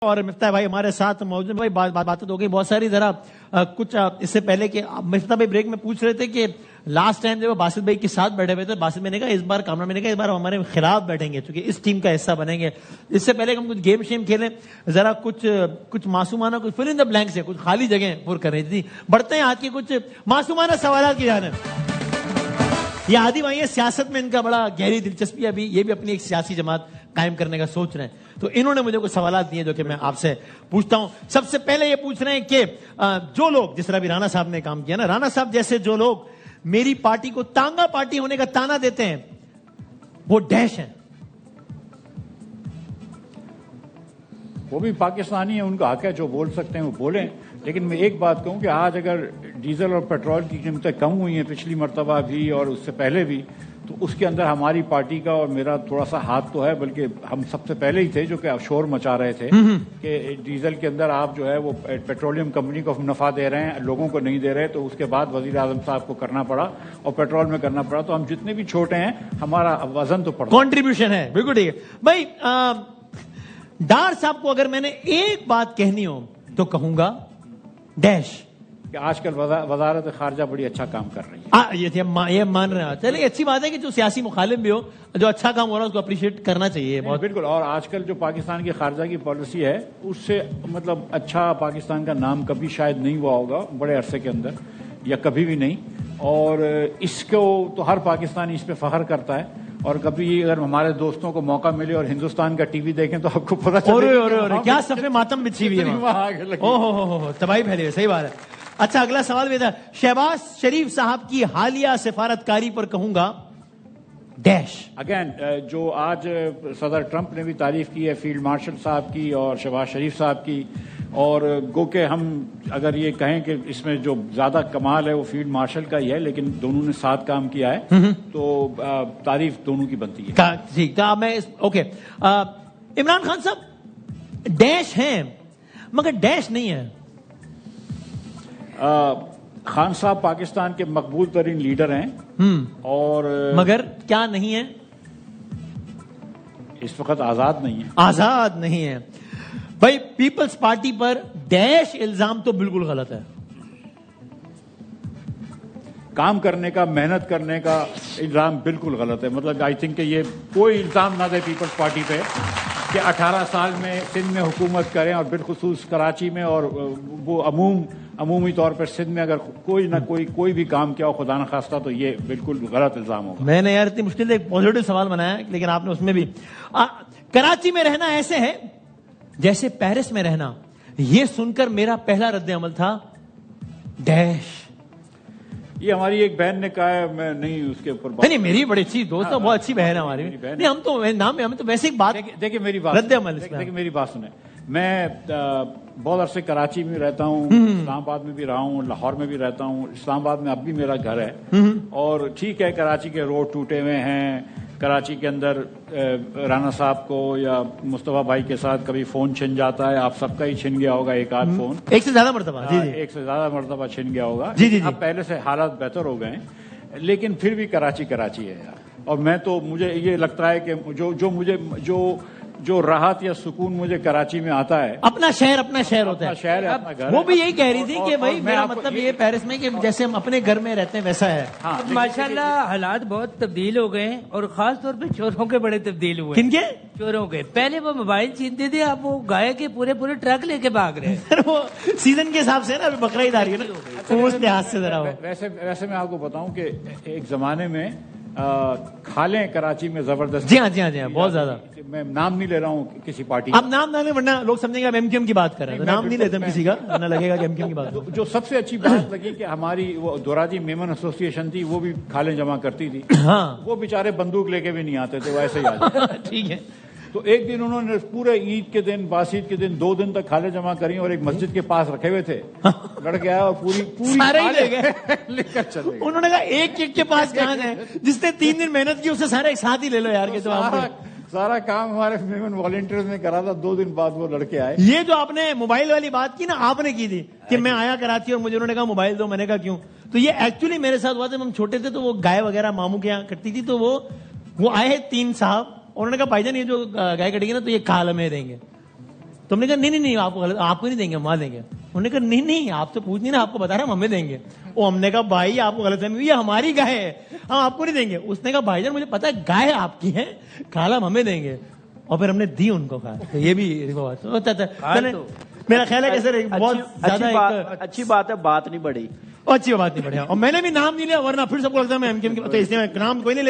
اور مفتاح بھائی ہمارے ساتھ موجود بھائی باتیں تو ہو گئی بہت ساری. ذرا کچھ اس سے پہلے کہ مفتاح بھائی بریک میں پوچھ رہے تھے کہ لاسٹ ٹائم جب وہ باسط بھائی کے ساتھ بیٹھے ہوئے تھے, باسط میں نے کہا اس بار کامران میں نے کہا اس بار ہمارے خلاف بیٹھیں گے چونکہ اس ٹیم کا حصہ بنیں گے. اس سے پہلے کہ ہم کچھ گیم شیم کھیلیں, ذرا کچھ معصومانہ کچھ فل ان دا بلینک سے کچھ خالی جگہیں پر کر رہی تھی. بڑھتے ہیں آج کے کچھ معصومانہ سوالات کی جانب. یہ عادی بھائی سیاست میں ان کا بڑا گہری دلچسپی ہے, ابھی یہ بھی اپنی ایک سیاسی جماعت قائم کرنے کا سوچ رہے ہیں, تو انہوں نے مجھے کچھ سوالات دیے جو کہ میں آپ سے پوچھتا ہوں. سب سے پہلے یہ پوچھ رہے ہیں کہ جو لوگ, جس طرح بھی رانا صاحب نے کام کیا نا, رانا صاحب جیسے جو لوگ میری پارٹی کو تانگا پارٹی ہونے کا تانا دیتے ہیں وہ ڈیش ہیں. وہ بھی پاکستانی ہیں, ان کا حق ہے, جو بول سکتے ہیں وہ بولیں. لیکن میں ایک بات کہوں کہ آج اگر ڈیزل اور پیٹرول کی قیمتیں کم ہوئی ہیں پچھلی مرتبہ بھی اور اس سے پہلے بھی, تو اس کے اندر ہماری پارٹی کا اور میرا تھوڑا سا ہاتھ تو ہے, بلکہ ہم سب سے پہلے ہی تھے جو کہ شور مچا رہے تھے کہ ڈیزل کے اندر آپ جو ہے وہ پیٹرولیم کمپنی کو نفع دے رہے ہیں, لوگوں کو نہیں دے رہے. تو اس کے بعد وزیر اعظم صاحب کو کرنا پڑا اور پیٹرول میں کرنا پڑا. تو ہم جتنے بھی چھوٹے ہیں ہمارا وزن تو پڑتا, کنٹریبیوشن ہے. بالکل ٹھیک ہے بھائی. ڈار صاحب کو اگر میں نے ایک بات کہنی ہو تو کہوں گا ڈیش کہ آج کل وزارت خارجہ بڑی اچھا کام کر رہی ہے. یہ مان رہے ہیں. چلیے اچھی بات ہے کہ جو سیاسی مخالف بھی ہو, جو اچھا کام ہو رہا ہے اس کو اپریشیٹ کرنا چاہیے. بالکل. اور آج کل جو پاکستان کی خارجہ کی پالیسی ہے اس سے مطلب اچھا پاکستان کا نام کبھی شاید نہیں ہوا ہوگا بڑے عرصے کے اندر, یا کبھی بھی نہیں. اور اس کو تو ہر پاکستانی اس پہ فخر کرتا ہے. اور کبھی اگر ہمارے دوستوں کو موقع ملے اور ہندوستان کا ٹی وی دیکھیں تو آپ کو پتا چلے کیا صفحے ماتم بچھی ہوئی ہے, تباہی پھیلی ہے. صحیح بات ہے. اچھا اگلا سوال بھی تھا. شہباز شریف صاحب کی حالیہ سفارتکاری پر کہوں گا ڈیش. اگین جو آج صدر ٹرمپ نے بھی تعریف کی ہے فیلڈ مارشل صاحب کی اور شہباز شریف صاحب کی, اور گو کہ ہم اگر یہ کہیں کہ اس میں جو زیادہ کمال ہے وہ فیلڈ مارشل کا ہی ہے, لیکن دونوں نے ساتھ کام کیا ہے تو تعریف دونوں کی بنتی ہے. ٹھیک ہے. میں اوکے. عمران خان صاحب ڈیش ہیں مگر ڈیش نہیں ہے. خان صاحب پاکستان کے مقبول ترین لیڈر ہیں اور مگر کیا نہیں ہے, اس وقت آزاد نہیں ہے. آزاد نہیں ہے بھائی. پیپلز پارٹی پر ڈیش الزام تو بالکل غلط ہے. کام کرنے کا, محنت کرنے کا الزام بالکل غلط ہے. مطلب آئی تھنک کہ یہ کوئی الزام نہ دے پیپلز پارٹی پہ کہ 18 سال میں سندھ میں حکومت کریں اور بالخصوص کراچی میں, اور وہ عمومی طور پر سندھ میں اگر کوئی نہ کوئی بھی کام کیا ہو خدا نہ خواستہ, تو یہ بالکل غلط الزام ہوگا. میں نے یار اتنی مشکل سے ایک پازیٹو سوال بنایا لیکن آپ نے اس میں بھی. کراچی میں رہنا ایسے ہے جیسے پیرس میں رہنا. یہ سن کر میرا پہلا رد عمل تھا ڈیش. یہ ہماری ایک بہن نے کہا ہے, میں نہیں اس کے اوپر نہیں, میری بڑی اچھی دوست ہے, بہت اچھی بہن ہے ہماری. نہیں ہم تو نام ہمیں تو ویسے ایک بات. دیکھیں میری بات, رد عمل دیکھیں میری بات سنیں. میں بہت عرصے کراچی میں رہتا ہوں, اسلام آباد میں بھی رہا ہوں, لاہور میں بھی رہتا ہوں. اسلام آباد میں اب بھی میرا گھر ہے. اور ٹھیک ہے کراچی کے روڈ ٹوٹے ہوئے ہیں, کراچی کے اندر رانا صاحب کو یا مصطفیٰ بھائی کے ساتھ کبھی فون چھن جاتا ہے. آپ سب کا ہی چھن گیا ہوگا ایک آدھ فون, ایک سے زیادہ مرتبہ. ایک سے زیادہ مرتبہ چھن گیا ہوگا. اب پہلے سے حالات بہتر ہو گئے ہیں, لیکن پھر بھی کراچی ہے یار. اور میں تو مجھے یہ لگتا ہے کہ جو راحت یا سکون مجھے کراچی میں آتا ہے, اپنا شہر ہوتا ہے. شہر ہے, اپنا گھر. وہ بھی یہی کہہ رہی تھی کہ بھائی میرا مطلب یہ پیرس میں کہ جیسے ہم اپنے گھر میں رہتے ہیں ویسا ہے. ماشاءاللہ حالات بہت تبدیل ہو گئے اور خاص طور پہ چوروں کے بڑے تبدیل ہوئے. کن کے؟ چوروں کے. پہلے وہ موبائل چھینتے تھے, اب وہ گائے کے پورے ٹرک لے کے بھاگ رہے ہیں. وہ سیزن کے حساب سے نا, بقرعید آ رہی ہے نا, اس لحاظ سے ذرا. ویسے میں آپ کو بتاؤں کہ ایک زمانے میں کھالیں کراچی میں زبردست. جی ہاں بہت زیادہ. میں نام نہیں لے رہا ہوں کسی پارٹی. اب نام نہ لیں ورنہ لوگ سمجھیں گے آپ ایم کیو ایم کی بات کر رہے ہیں. نام نہیں لیتے ہم کسی کا, ورنہ لگے گا کہ ایم کیو ایم کی بات. جو سب سے اچھی بات لگی کہ ہماری وہ دوراجی میمن ایسوسی ایشن تھی, وہ بھی کھالیں جمع کرتی تھی. ہاں, وہ بیچارے بندوق لے کے بھی نہیں آتے تھے, وہ ایسے ہی آتے. ٹھیک ہے. تو ایک دن انہوں نے پورے عید کے دن, باسید کے دن 2 دن تک کھالیں جمع کری اور ایک مسجد کے پاس رکھے ہوئے تھے. لڑکے آیا اور پوری سارے ہی لے گئے لے کر چلے. انہوں نے کہا ایک کے پاس کہاں جائیں, جس نے 3 دن محنت کی اسے سارے ایک ساتھ ہی لے لو یار. سارا کام ہمارے میمن والنٹیئرز نے کرا تھا. 2 دن بعد وہ لڑکے آئے. یہ جو آپ نے موبائل والی بات کی نا, آپ نے کی تھی کہ میں آیا کراچی اور مجھے انہوں نے کہا موبائل دو. میں نے کہا کیوں؟ تو یہ ایکچولی میرے ساتھ ہوا تھا, ہم چھوٹے تھے تو وہ گائے وغیرہ ماموں کے یہاں کٹتی تھی, تو وہ آئے 3 صاحب, انہوں نے کہا بھائی جان یہ جو گائے کٹے گی نا تو یہ کال ہمیں دیں گے. تو ہم نے کہا نہیں آپ کو نہیں دیں گے، ہم وہاں دیں گے. انہوں نے کہا نہیں آپ تو پوچھ نہیں نا، آپ کو بتا رہا ہم ہمیں دیں گے. وہ ہم نے کہا بھائی آپ کو غلط فہمی ہوئی، یہ ہماری گائے ہے، ہم آپ کو نہیں دیں گے. اس نے کہا بھائی جان مجھے پتا ہے گائے آپ کی ہے، کھالا ہم ہمیں دیں گے. اور پھر ہم نے دی ان کو کھا. یہ بھی میرا خیال ہے کہ سر بہت زیادہ اچھی بات ہے، بات نہیں بڑھی. اچھی بات نہیں بڑھیا. اور میں نے بھی نام نہیں لیا ورنہ پھر سب کو لگتا ہے میں ایم کیو ایم کے، تو اس لیے نام کوئی نہیں لے رہا.